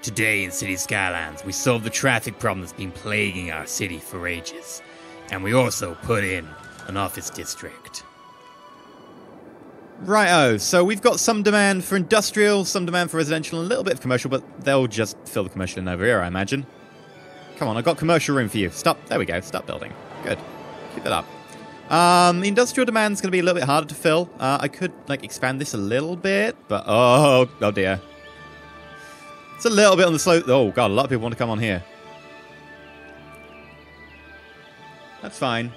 Today in City Skylines, we solved the traffic problem that's been plaguing our city for ages. And we also put in an office district. Righto, so we've got some demand for industrial, some demand for residential, and a little bit of commercial, but they'll just fill the commercial in over here, I imagine. Come on, I've got commercial room for you. Stop, there we go, stop building. Good, keep it up. The industrial demand's going to be a little bit harder to fill. I could, expand this a little bit, but oh dear. It's a little bit on the slow. Oh god, a lot of people want to come on here. That's fine.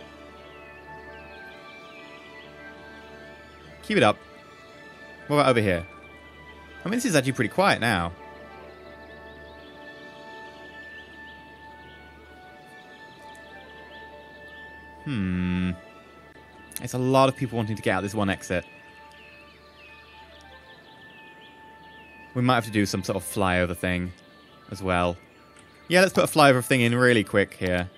Keep it up. What about over here? I mean, this is actually pretty quiet now. It's a lot of people wanting to get out this one exit. We might have to do some sort of flyover thing as well. Yeah, let's put a flyover thing in really quick here.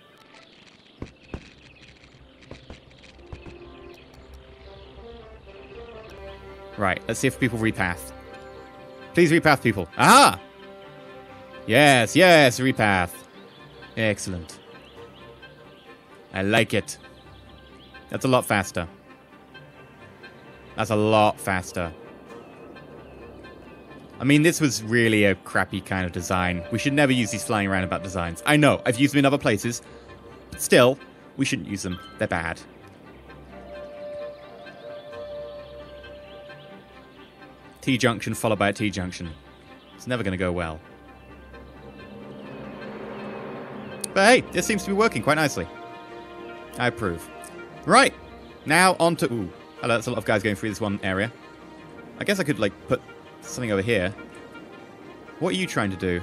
Right, let's see if people repath. Please repath, people. Aha! Yes, repath. Excellent. I like it. That's a lot faster. That's a lot faster. I mean, this was really a crappy kind of design. We should never use these flying roundabout designs. I know, I've used them in other places. But still, we shouldn't use them. They're bad. T-junction followed by a T-junction. It's never going to go well. But hey, this seems to be working quite nicely. I approve. Right, now on to... Ooh, hello, that's a lot of guys going through this one area. I guess I could, put something over here. What are you trying to do?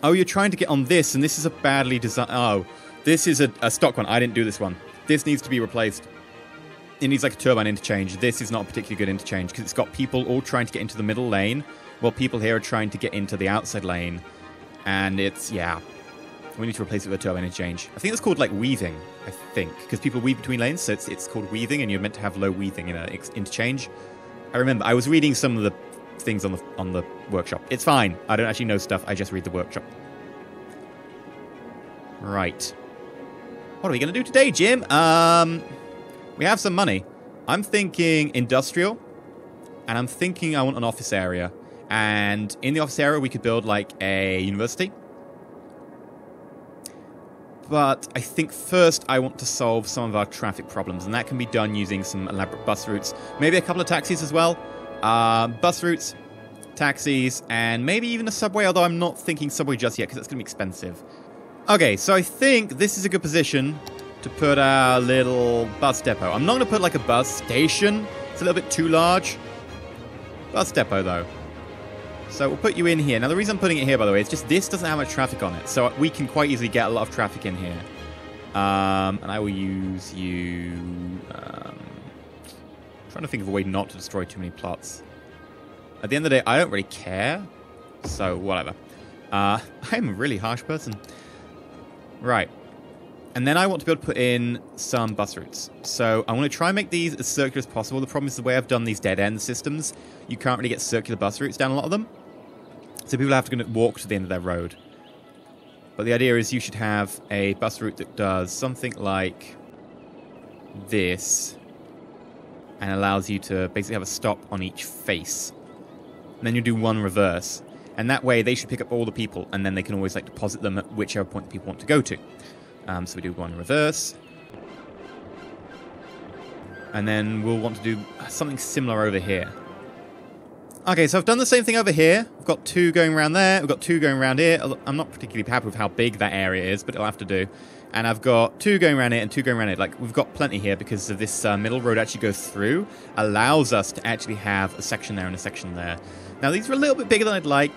Oh, you're trying to get on this, and this is a badly designed... Oh, this is a stock one. I didn't do this one. This needs to be replaced. It needs, a turbine interchange. This is not a particularly good interchange, because it's got people all trying to get into the middle lane, while people here are trying to get into the outside lane. And it's... yeah. We need to replace it with a turbine interchange. I think it's called, weaving, I think. Because people weave between lanes, so it's called weaving, and you're meant to have low weaving in an interchange. I remember, I was reading some of the things on the workshop. It's fine. I don't actually know stuff. I just read the workshop. Right. What are we going to do today, Jim? We have some money. I'm thinking industrial, and I'm thinking I want an office area. And in the office area, we could build, a university. But I think first I want to solve some of our traffic problems, and that can be done using some elaborate bus routes. Maybe a couple of taxis as well. Bus routes, taxis, and maybe even a subway, although I'm not thinking subway just yet because it's going to be expensive. Okay, so I think this is a good position to put our little bus depot. I'm not going to put a bus station. It's a little bit too large. Bus depot, though. So we'll put you in here. Now, the reason I'm putting it here, by the way, is just this doesn't have much traffic on it. So we can quite easily get a lot of traffic in here. And I will use you... trying to think of a way not to destroy too many plots. At the end of the day, I don't really care. So, whatever. I'm a really harsh person. Right. And then I want to be able to put in some bus routes. So I want to try and make these as circular as possible. The problem is the way I've done these dead-end systems, you can't really get circular bus routes down a lot of them. So people have to walk to the end of their road. But the idea is you should have a bus route that does something like this and allows you to basically have a stop on each face. And then you do one reverse. And that way they should pick up all the people, and then they can always deposit them at whichever point people want to go to. So we do one reverse. And then we'll want to do something similar over here. Okay, so I've done the same thing over here. We've got two going around there. We've got two going around here. I'm not particularly happy with how big that area is, but it'll have to do. And I've got two going around here and two going around here. We've got plenty here because of this middle road actually goes through. Allows us to actually have a section there and a section there. Now, these are a little bit bigger than I'd like,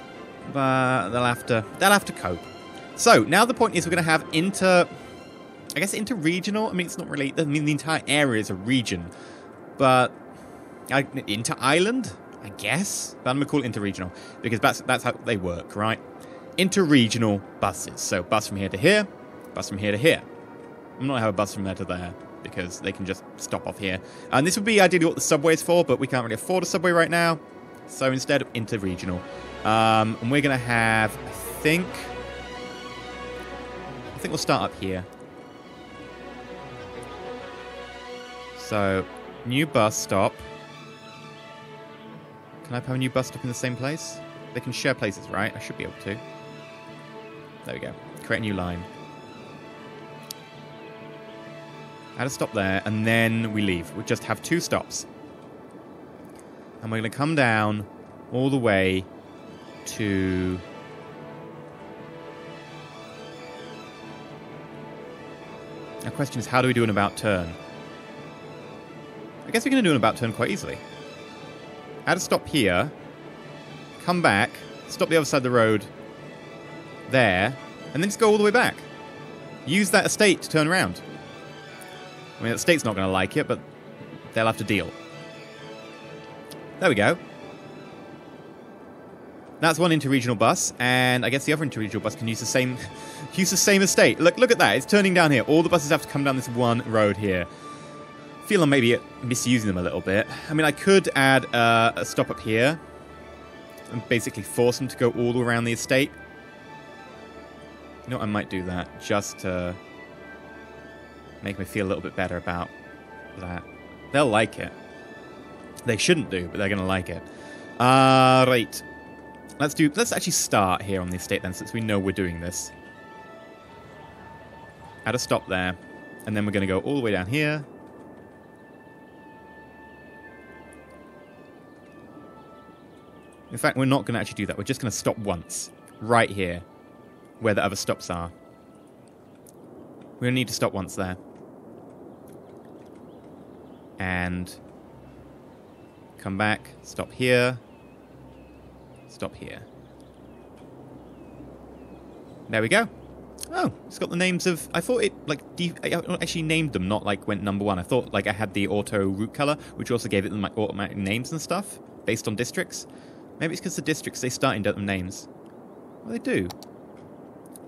but they'll have to cope. So, now the point is we're going to have inter-regional. I mean, it's not really... I mean, the entire area is a region. But... inter-island? I guess? But I'm going to call it inter-regional. Because that's how they work, right? Inter-regional buses. So, bus from here to here. Bus from here to here. I'm not going to have a bus from there to there. Because they can just stop off here. And this would be ideally what the subway is for. But we can't really afford a subway right now. So instead, interregional. And we're going to have, I think we'll start up here. So, new bus stop. Can I have a new bus stop in the same place? They can share places, right? I should be able to. There we go. Create a new line. Add a stop there, and then we leave. We'll just have 2 stops. And we're going to come down all the way to... The question is, how do we do an about turn? I guess we can do an about turn quite easily. Add a stop here, come back, stop the other side of the road there, and then just go all the way back. Use that estate to turn around. I mean, the estate's not going to like it, but they'll have to deal. There we go. That's one interregional bus, and I guess the other interregional bus can use the same estate. Look at that. It's turning down here. All the buses have to come down this one road here. I feel I'm maybe misusing them a little bit. I mean, I could add a stop up here and basically force them to go all around the estate. You know what? I might do that just to make me feel a little bit better about that. They'll like it. They shouldn't do, but they're going to like it. Right. Let's actually start here on the estate then, since we know we're doing this. Add a stop there, and then we're going to go all the way down here. In fact, we're not going to actually do that. We're just going to stop once, right here, where the other stops are. We're going to need to stop once there. And come back, stop here, stop here. There we go. Oh, it's got the names of... I thought it, like, I actually named them, not, like, went number 1. I thought, like, I had the auto route color, which also gave it, like, automatic names and stuff, based on districts. Maybe it's because the districts, they start in different names. Well, they do.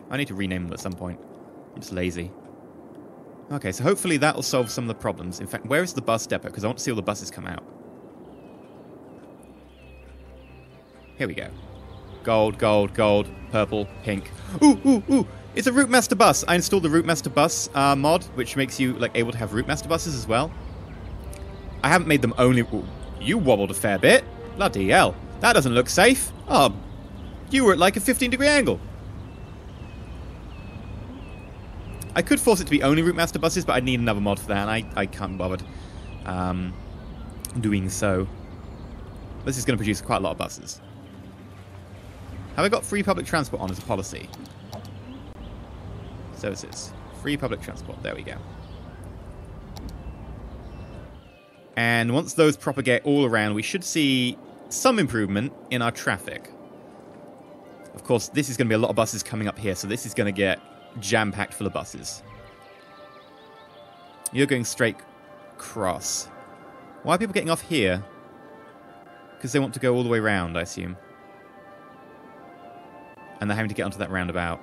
I need to rename them at some point. I'm just lazy. Okay, so hopefully that will solve some of the problems. In fact, where is the bus depot? Because I want to see all the buses come out. Here we go. Gold, gold, gold, purple, pink. Ooh, ooh, ooh! It's a Route Master bus. I installed the Route Master bus mod, which makes you like able to have Route Master buses as well. I haven't made them only... Ooh, you wobbled a fair bit. Bloody hell. That doesn't look safe. Oh, you were at like a 15-degree angle. I could force it to be only Route Master buses, but I'd need another mod for that, and I can't be bothered doing so. This is going to produce quite a lot of buses. Have I got free public transport on as a policy? Services. Free public transport. There we go. And once those propagate all around, we should see some improvement in our traffic. Of course, this is going to be a lot of buses coming up here, so this is going to get jam-packed full of buses. You're going straight across. Why are people getting off here? Because they want to go all the way around, I assume. And they're having to get onto that roundabout.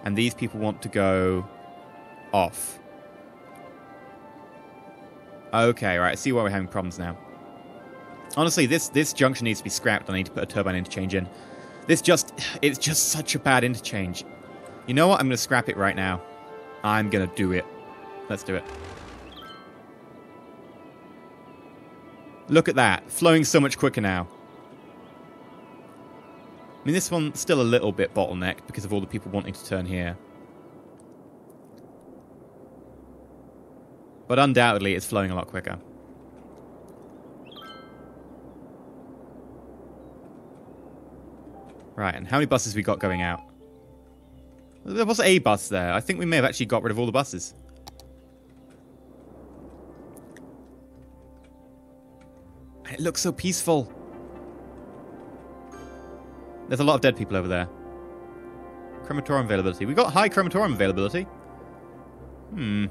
And these people want to go off. Okay, right, I see why we're having problems now. Honestly, this junction needs to be scrapped. I need to put a turbine interchange in. It's just such a bad interchange. You know what? I'm going to scrap it right now. I'm going to do it. Let's do it. Look at that. Flowing so much quicker now. I mean, this one's still a little bit bottlenecked because of all the people wanting to turn here. But undoubtedly, it's flowing a lot quicker. Right, and how many buses we got going out? There was a bus there. I think we may have actually got rid of all the buses. And it looks so peaceful. There's a lot of dead people over there. Crematorium availability. We got high crematorium availability. I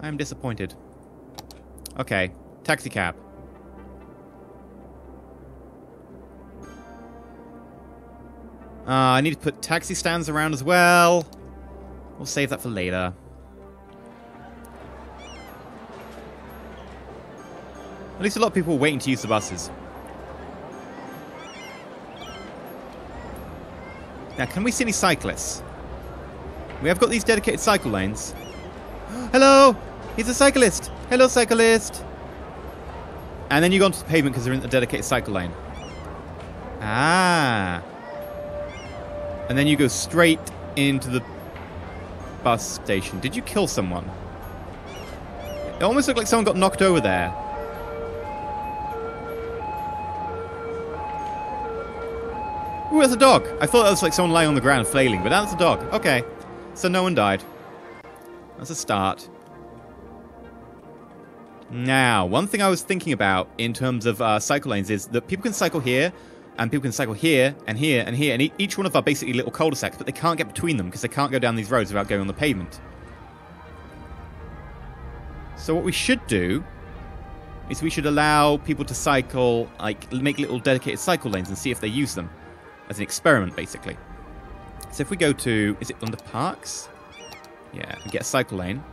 am disappointed. Okay, taxi cab. I need to put taxi stands around as well. We'll save that for later. least a lot of people are waiting to use the buses. Now, can we see any cyclists? We have got these dedicated cycle lanes. Hello! He's a cyclist! Hello, cyclist! And then you go onto the pavement because they're in a dedicated cycle lane. Ah. And then you go straight into the bus station. Did you kill someone? It almost looked like someone got knocked over there. Ooh, that's a dog. I thought that was like someone lying on the ground flailing, but that's a dog. Okay. So no one died. That's a start. Now, one thing I was thinking about in terms of cycle lanes is that people can cycle here, and people can cycle here, and here, and here, and each one of our basically little cul-de-sacs, but they can't get between them because they can't go down these roads without going on the pavement. So what we should do is we should allow people to cycle, like, make little dedicated cycle lanes and see if they use them. As an experiment, basically. So if we go to... Is it under parks? Yeah, and get a cycle lane.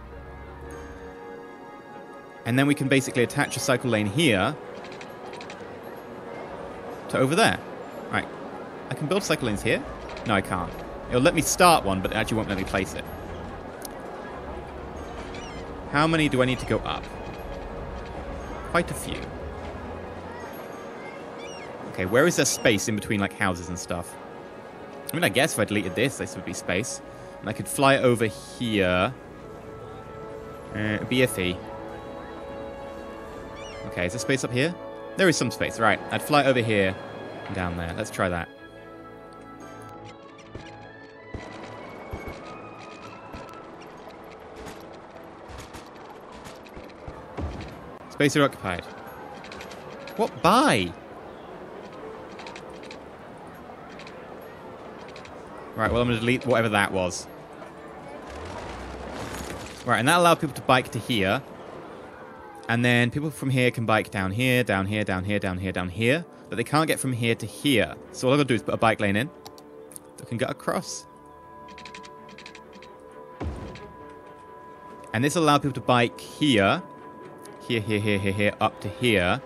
And then we can basically attach a cycle lane here to over there. Right. I can build cycle lanes here? No, I can't. It'll let me start one, but it actually won't let me place it. How many do I need to go up? Quite a few. Okay, where is there space in between, like, houses and stuff? I mean, I guess if I deleted this would be space. And I could fly over here. It'd be iffy. Okay, is there space up here? There is some space. Right, I'd fly over here and down there. Let's try that. Space are occupied. What by? Right, well, I'm going to delete whatever that was. Right, and that allowed people to bike to here. And then people from here can bike down here, down here, down here, down here, down here. But they can't get from here to here. So all I've got to do is put a bike lane in. They can get across. And this allowed people to bike here. Here, here, here, here, here, up to here.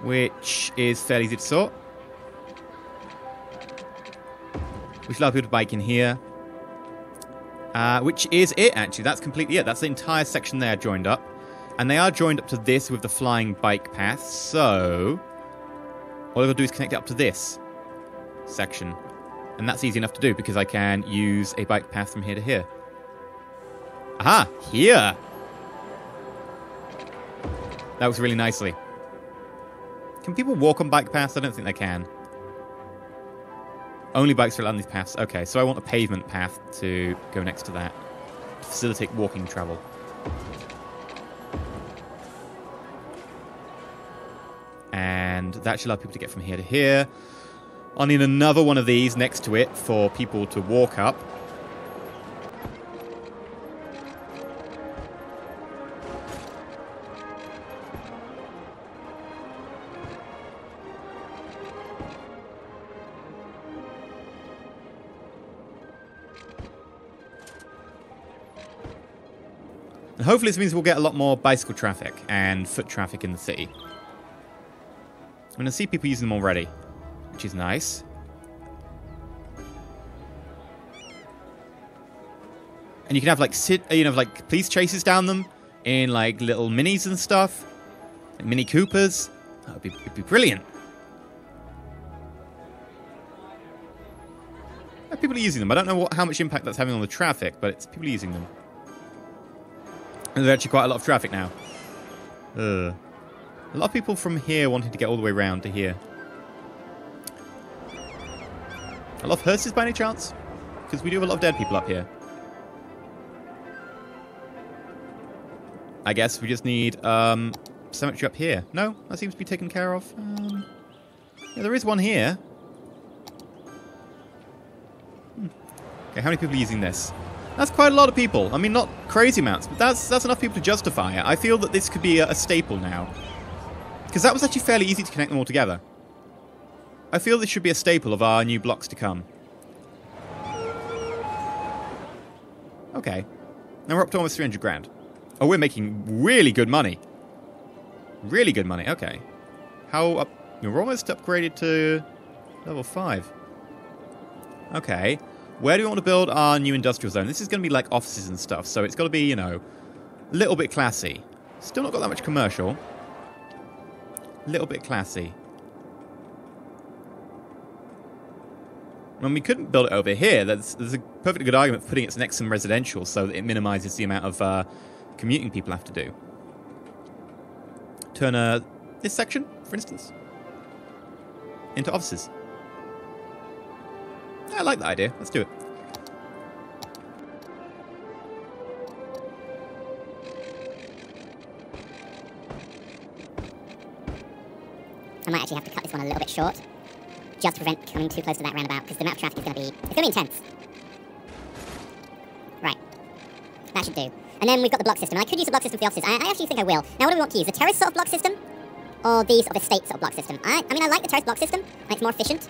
Which is fairly easy to sort. Which allows people to bike in here. Which is it, actually. That's completely it. That's the entire section there joined up. And they are joined up to this with the flying bike path. So, all I've got to do is connect it up to this section. And that's easy enough to do because I can use a bike path from here to here. Aha! Here! That works really nicely. Can people walk on bike paths? I don't think they can. Only bikes are allowed on these paths. Okay, so I want a pavement path to go next to that. To facilitate walking travel. And that should allow people to get from here to here. I'll need another one of these next to it for people to walk up. And hopefully this means we'll get a lot more bicycle traffic and foot traffic in the city. I'm going to see people using them already, which is nice. And you can have like like police chases down them in like little minis and stuff, like Mini Coopers. It'd be brilliant. People are using them. I don't know how much impact that's having on the traffic, but it's people using them. And there's actually quite a lot of traffic now. A lot of people from here wanting to get all the way around to here. A lot of hearses by any chance? Because we do have a lot of dead people up here. I guess we just need cemetery up here. No, that seems to be taken care of. Yeah, there is one here. Okay, how many people are using this? That's quite a lot of people. I mean, not crazy amounts, but that's enough people to justify it. I feel that this could be a staple now. Because that was actually fairly easy to connect them all together. I feel this should be a staple of our new blocks to come. Okay. Now we're up to almost 300 grand. Oh, we're making really good money. Really good money. Okay. How up? We're almost upgraded to level 5. Okay. Where do we want to build our new industrial zone? This is going to be like offices and stuff, so it's got to be, you know, a little bit classy. Still not got that much commercial. A little bit classy. When we couldn't build it over here, there's a perfectly good argument for putting it next to some residential so that it minimizes the amount of commuting people have to do. Turn this section, for instance, into offices. I like that idea. Let's do it. I might actually have to cut this one a little bit short, just to prevent coming too close to that roundabout, because the amount of traffic is going to be... It's going to be intense. Right. That should do. And then we've got the block system. And I could use the block system for the offices. I actually think I will. Now, what do we want to use? The terrace sort of block system? Or the sort of estate sort of block system? I mean, I like the terrace block system. It's more efficient.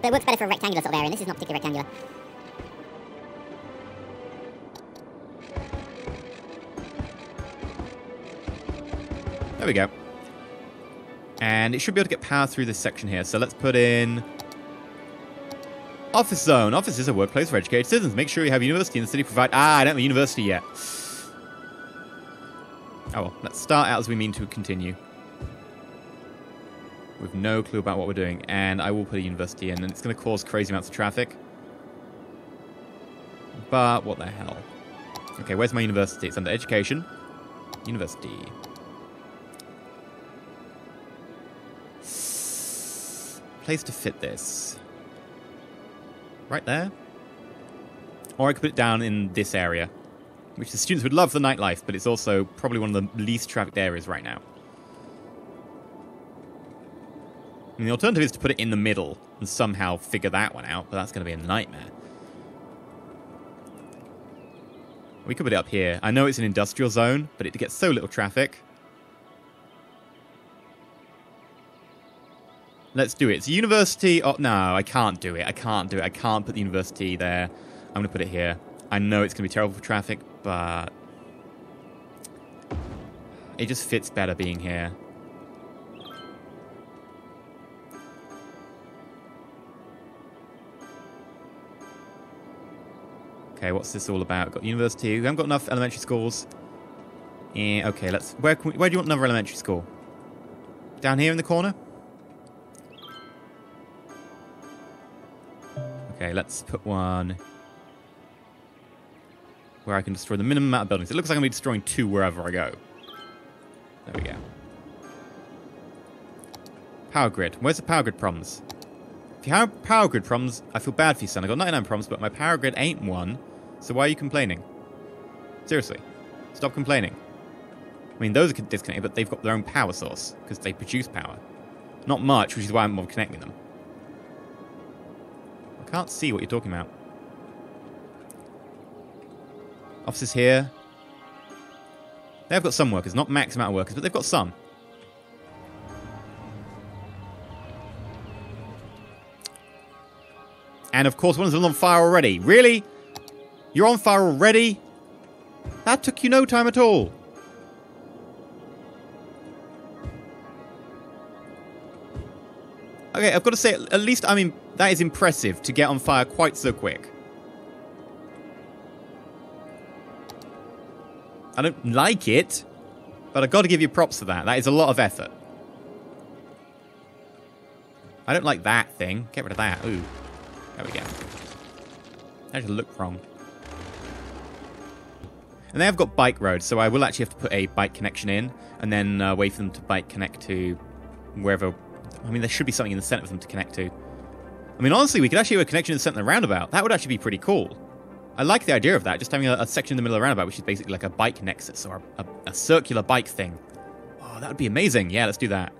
But it works better for a rectangular sort of area, and this is not particularly rectangular. There we go. And it should be able to get power through this section here. So let's put in... Office zone. Office is a workplace for educated citizens. Make sure you have a university in the city. Provide... I don't have a university yet. Oh well, let's start out as we mean to continue. With no clue about what we're doing. And I will put a university in, and it's going to cause crazy amounts of traffic. But what the hell? Okay, where's my university? It's under education. University. Place to fit this. Right there. Or I could put it down in this area, which the students would love the nightlife, but it's also probably one of the least trafficked areas right now. And the alternative is to put it in the middle and somehow figure that one out, but that's going to be a nightmare. We could put it up here. I know it's an industrial zone, but it gets so little traffic. Let's do it. It's a university. Oh, no, I can't do it. I can't do it. I can't put the university there. I'm going to put it here. I know it's going to be terrible for traffic, but it just fits better being here. Okay, what's this all about? Got university. We haven't got enough elementary schools. Yeah, okay, let's... Where do you want another elementary school? Down here in the corner? Okay, let's put one where I can destroy the minimum amount of buildings. It looks like I'm going to be destroying 2 wherever I go. There we go. Power grid. Where's the power grid problems? If you have power grid problems, I feel bad for you, son. I got 99 problems, but my power grid ain't one. So why are you complaining? Seriously. Stop complaining. I mean, those are disconnected, but they've got their own power source, because they produce power. Not much, which is why I'm more connecting them. I can't see what you're talking about. Offices here. They've got some workers, not max amount of workers, but they've got some. And of course, one of them on fire already. Really? You're on fire already? That took you no time at all. Okay, I've got to say, at least, I mean, that is impressive to get on fire quite so quick. I don't like it, but I've got to give you props for that. That is a lot of effort. I don't like that thing. Get rid of that. Ooh. There we go. That just looked wrong. And they have got bike roads, so I will actually have to put a bike connection in, and then wait for them to bike connect to wherever... I mean, there should be something in the center for them to connect to. I mean, honestly, we could actually have a connection in the center of the roundabout. That would actually be pretty cool. I like the idea of that, just having a section in the middle of the roundabout, which is basically like a bike nexus, or a circular bike thing. Oh, that would be amazing. Yeah, let's do that.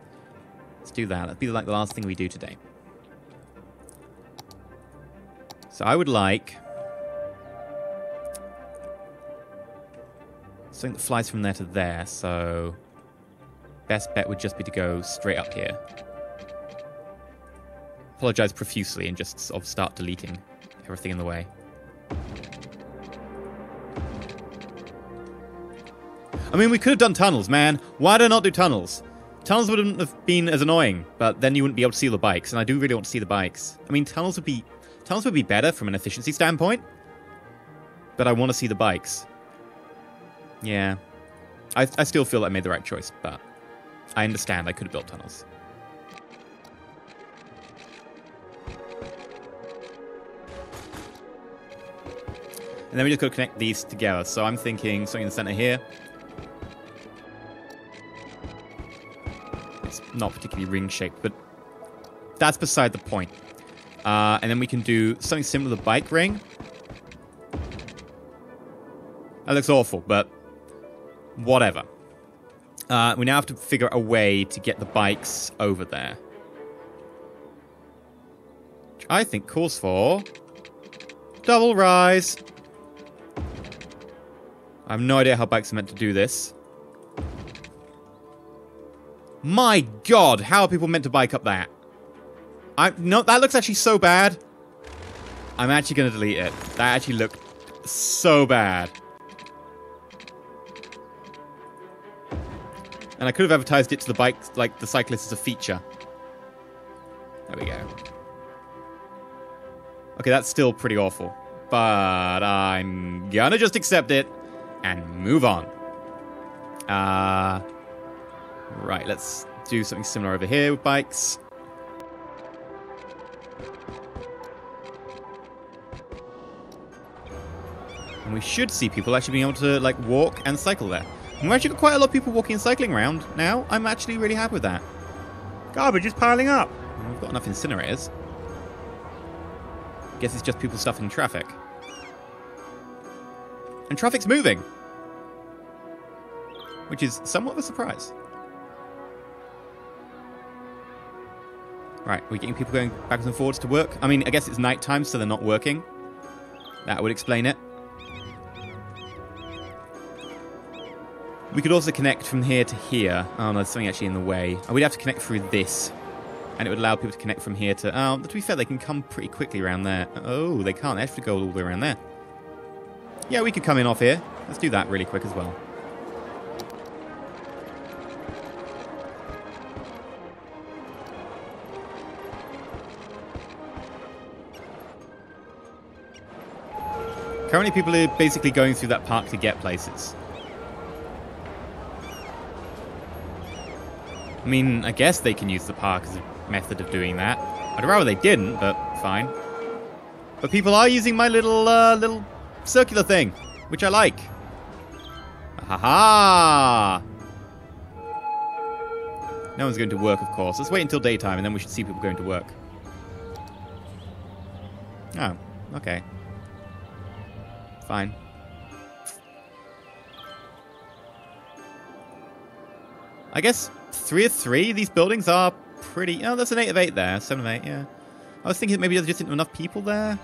Let's do that. That'd be like the last thing we do today. So I would like... something that flies from there to there, so... best bet would just be to go straight up here. Apologize profusely and just sort of start deleting everything in the way. I mean, we could have done tunnels, man. Why did I not do tunnels? Tunnels wouldn't have been as annoying, but then you wouldn't be able to see all the bikes, and I do really want to see the bikes. I mean, tunnels would be better from an efficiency standpoint, but I want to see the bikes. Yeah. I still feel I made the right choice, but I understand I could have built tunnels. And then we just got to connect these together. So I'm thinking something in the center here. It's not particularly ring-shaped, but that's beside the point. And then we can do something similar to the bike ring. That looks awful, but whatever. We now have to figure out a way to get the bikes over there. Which I think calls for double rise. I have no idea how bikes are meant to do this. My God, how are people meant to bike up that? No, that looks actually so bad. I'm actually going to delete it. That actually looked so bad. And I could have advertised it to the bikes, like the cyclists, as a feature. There we go. Okay, that's still pretty awful. But I'm gonna just accept it and move on. Right, let's do something similar over here with bikes. And we should see people actually being able to, like, walk and cycle there. And we've actually got quite a lot of people walking and cycling around now. I'm actually really happy with that. Garbage is piling up. Well, we've got enough incinerators. Guess it's just people stuffing traffic. And traffic's moving. Which is somewhat of a surprise. Right, we're getting people going backwards and forwards to work. I mean, I guess it's nighttime, so they're not working. That would explain it. We could also connect from here to here. Oh, no, there's something actually in the way. Oh, we'd have to connect through this. And it would allow people to connect from here to... Oh, to be fair, they can come pretty quickly around there. Oh, they can't. They have to go all the way around there. Yeah, we could come in off here. Let's do that really quick as well. Currently, people are basically going through that park to get places. I mean, I guess they can use the park as a method of doing that. I'd rather they didn't, but fine. But people are using my little circular thing, which I like. Ha-ha! No one's going to work, of course. Let's wait until daytime, and then we should see people going to work. Oh, okay. Fine. I guess 3 of 3, these buildings are pretty... Oh, that's an 8 of 8 there. 7 of 8, yeah. I was thinking that maybe there just isn't enough people there.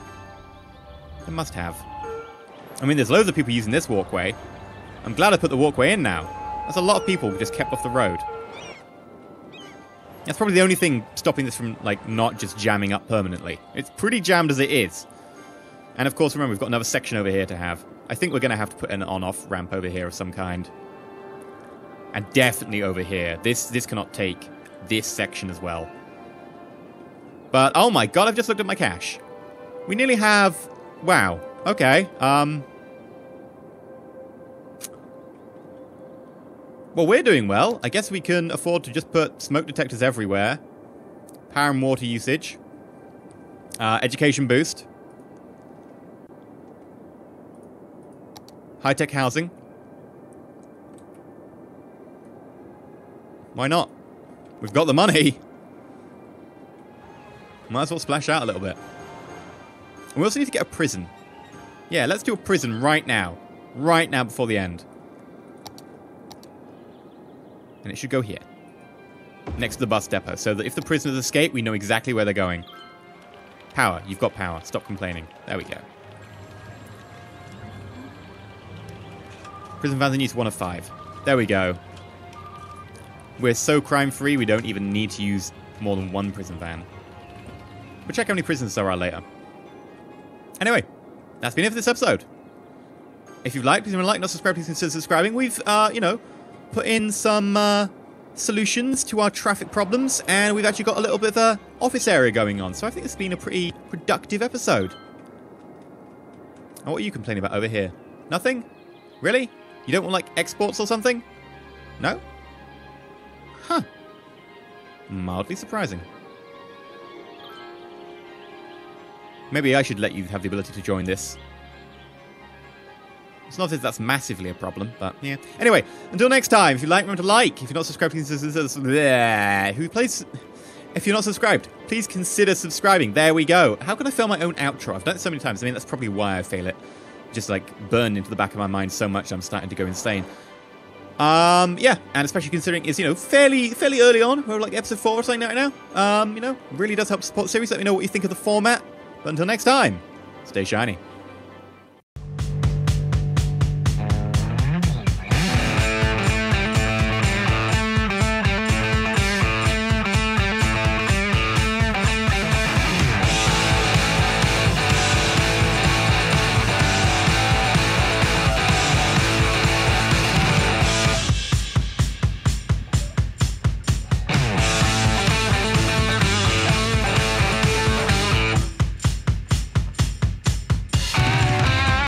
They must have. I mean, there's loads of people using this walkway. I'm glad I put the walkway in now. That's a lot of people who just kept off the road. That's probably the only thing stopping this from, like, not just jamming up permanently. It's pretty jammed as it is. And, of course, remember, we've got another section over here to have. I think we're going to have to put an on-off ramp over here of some kind. And definitely over here. This cannot take this section as well. But, oh my God, I've just looked at my cash. We nearly have... Wow. Okay. Well, we're doing well. I guess we can afford to just put smoke detectors everywhere. Power and water usage. Education boost. High-tech housing. Why not? We've got the money. Might as well splash out a little bit. And we also need to get a prison. Yeah, let's do a prison right now. Right now before the end. And it should go here. Next to the bus depot. So that if the prisoners escape, we know exactly where they're going. Power. You've got power. Stop complaining. There we go. Prison vans in use 1 of 5. There we go. We're so crime-free, we don't even need to use more than 1 prison van. We'll check how many prisons there are later. Anyway, that's been it for this episode. If you've liked, please remember to like, not subscribe, please consider subscribing. We've, you know, put in some solutions to our traffic problems, and we've actually got a little bit of a office area going on. So I think it's been a pretty productive episode. Oh, what are you complaining about over here? Nothing? Really? You don't want, like, exports or something? No? Huh. Mildly surprising. Maybe I should let you have the ability to join this. It's not as if that's massively a problem, but yeah. Anyway, until next time, if you like, remember to like. If you're not subscribed, please if you're not subscribed, please consider subscribing. There we go. How can I fail my own outro? I've done it so many times. I mean, that's probably why I fail it. Just like burned into the back of my mind so much I'm starting to go insane. Yeah, and especially considering it's, you know, fairly early on. We're like episode 4 or something right now. You know, really does help support the series. Let me know what you think of the format. But until next time, stay shiny.